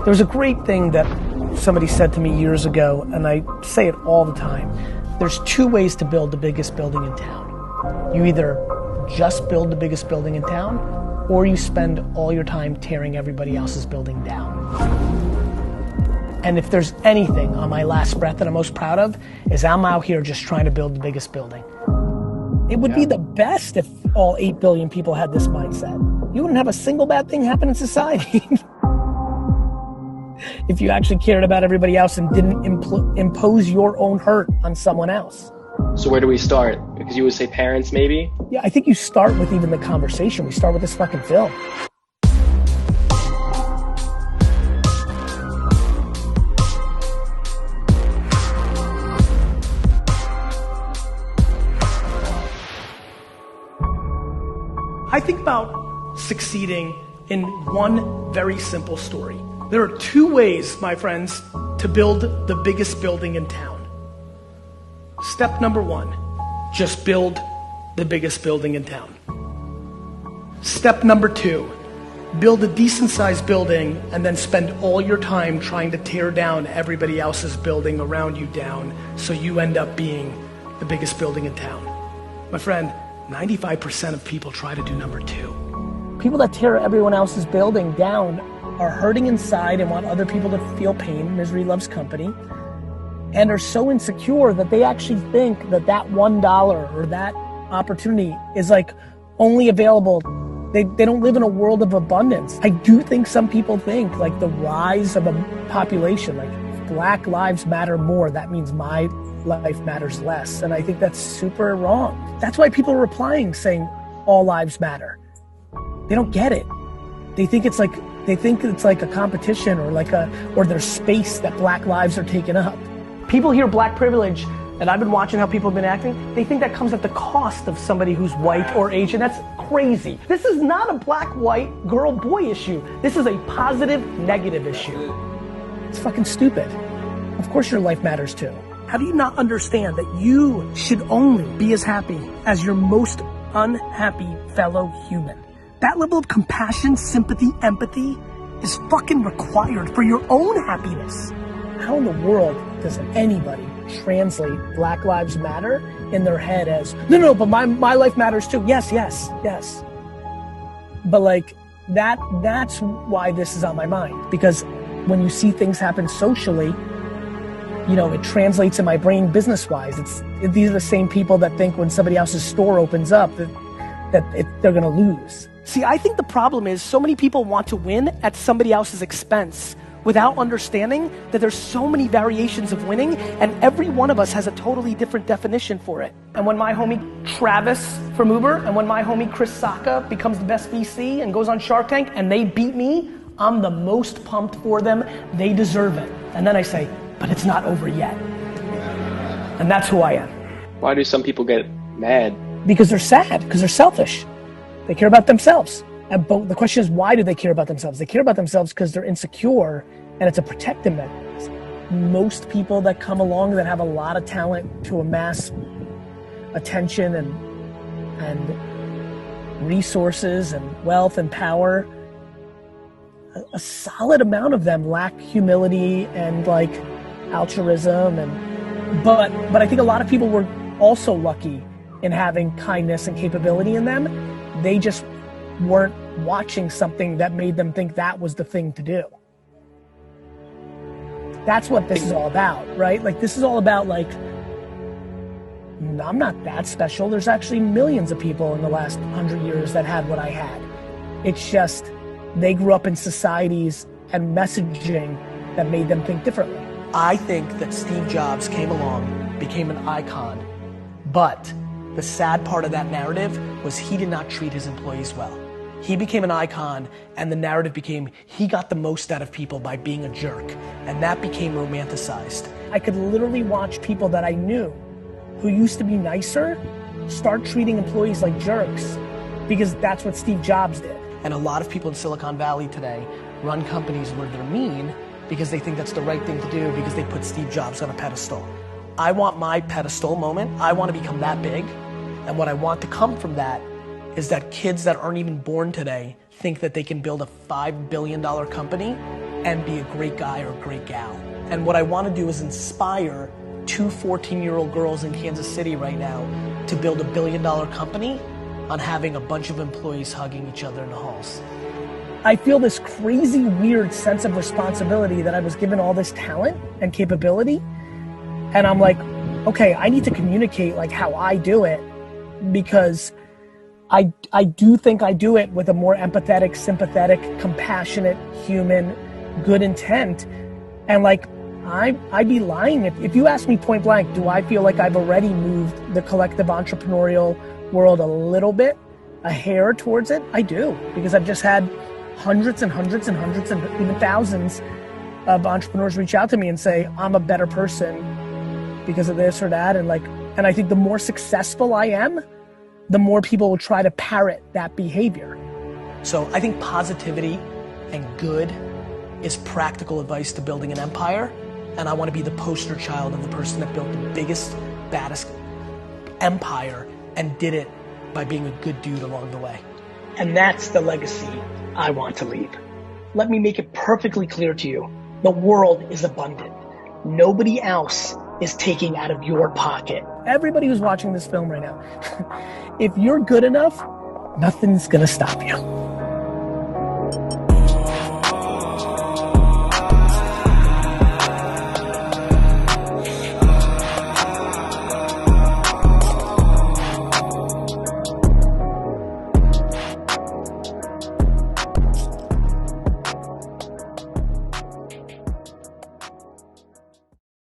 There was a great thing that somebody said to me years ago, and I say it all the time. There's two ways to build the biggest building in town. You either just build the biggest building in town, or you spend all your time tearing everybody else's building down. And if there's anything on my last breath that I'm most proud of, is I'm out here just trying to build the biggest building. It would be the best if all 8 billion people had this mindset. You wouldn't have a single bad thing happen in society. If you actually cared about everybody else and didn't impose your own hurt on someone else. So where do we start? Because you would say parents, maybe? Yeah, I think you start with even the conversation. We start with this fucking film. I think about succeeding in one very simple story. There are two ways, my friends, to build the biggest building in town. Step number one, just build the biggest building in town. Step number two, build a decent sized building and then spend all your time trying to tear down everybody else's building around you down so you end up being the biggest building in town. My friend, 95% of people try to do number two. People that tear everyone else's building down are hurting inside and want other people to feel pain. Misery loves company. And are so insecure that they actually think that that $1 or that opportunity is like only available. They don't live in a world of abundance. I do think some people think like the rise of a population, like if Black lives matter more, that means my life matters less. And I think that's super wrong. That's why people are replying saying all lives matter. They don't get it. They think it's like a competition or there's space that Black lives are taking up. People hear Black privilege, and I've been watching how people have been acting, they think that comes at the cost of somebody who's white or Asian. That's crazy. This is not a black, white, girl, boy issue. This is a positive, negative issue. It's fucking stupid. Of course your life matters too. How do you not understand that you should only be as happy as your most unhappy fellow human? That level of compassion, sympathy, empathy is fucking required for your own happiness. How in the world does anybody translate Black Lives Matter in their head as, no, but my life matters too. Yes. But like, that's why this is on my mind. Because when you see things happen socially, you know, it translates in my brain business-wise. These are the same people that think when somebody else's store opens up that they're gonna lose. See, I think the problem is so many people want to win at somebody else's expense without understanding that there's so many variations of winning and every one of us has a totally different definition for it. And when my homie Travis from Uber and when my homie Chris Sacca becomes the best VC and goes on Shark Tank and they beat me, I'm the most pumped for them. They deserve it. And then I say, but it's not over yet. And that's who I am. Why do some people get mad? Because they're sad, because they're selfish. They care about themselves. But the question is, why do they care about themselves? They care about themselves because they're insecure and it's a protective mechanism. Most people that come along that have a lot of talent to amass attention and resources and wealth and power, a solid amount of them lack humility and like altruism but I think a lot of people were also lucky in having kindness and capability in them. They just weren't watching something that made them think that was the thing to do. That's what this is all about, right? Like this is all about like, I'm not that special. There's actually millions of people in the last 100 years that had what I had. It's just they grew up in societies and messaging that made them think differently. I think that Steve Jobs came along, became an icon, but the sad part of that narrative was he did not treat his employees well. He became an icon and the narrative became he got the most out of people by being a jerk, and that became romanticized. I could literally watch people that I knew who used to be nicer start treating employees like jerks because that's what Steve Jobs did. And a lot of people in Silicon Valley today run companies where they're mean because they think that's the right thing to do because they put Steve Jobs on a pedestal. I want my pedestal moment. I want to become that big. And what I want to come from that is that kids that aren't even born today think that they can build a $5 billion company and be a great guy or a great gal. And what I want to do is inspire two 14-year-old girls in Kansas City right now to build a $1 billion company on having a bunch of employees hugging each other in the halls. I feel this crazy, weird sense of responsibility that I was given all this talent and capability. And I'm like, okay, I need to communicate like how I do it, because I do think I do it with a more empathetic, sympathetic, compassionate, human, good intent. And like, I'd be lying if you ask me point blank, do I feel like I've already moved the collective entrepreneurial world a little bit, a hair towards it? I do, because I've just had hundreds and hundreds and hundreds and even thousands of entrepreneurs reach out to me and say, I'm a better person because of this or that. And I think the more successful I am, the more people will try to parrot that behavior. So I think positivity and good is practical advice to building an empire. And I want to be the poster child of the person that built the biggest, baddest empire and did it by being a good dude along the way. And that's the legacy I want to leave. Let me make it perfectly clear to you. The world is abundant. Nobody else is taking out of your pocket. Everybody who's watching this film right now, if you're good enough, nothing's gonna stop you.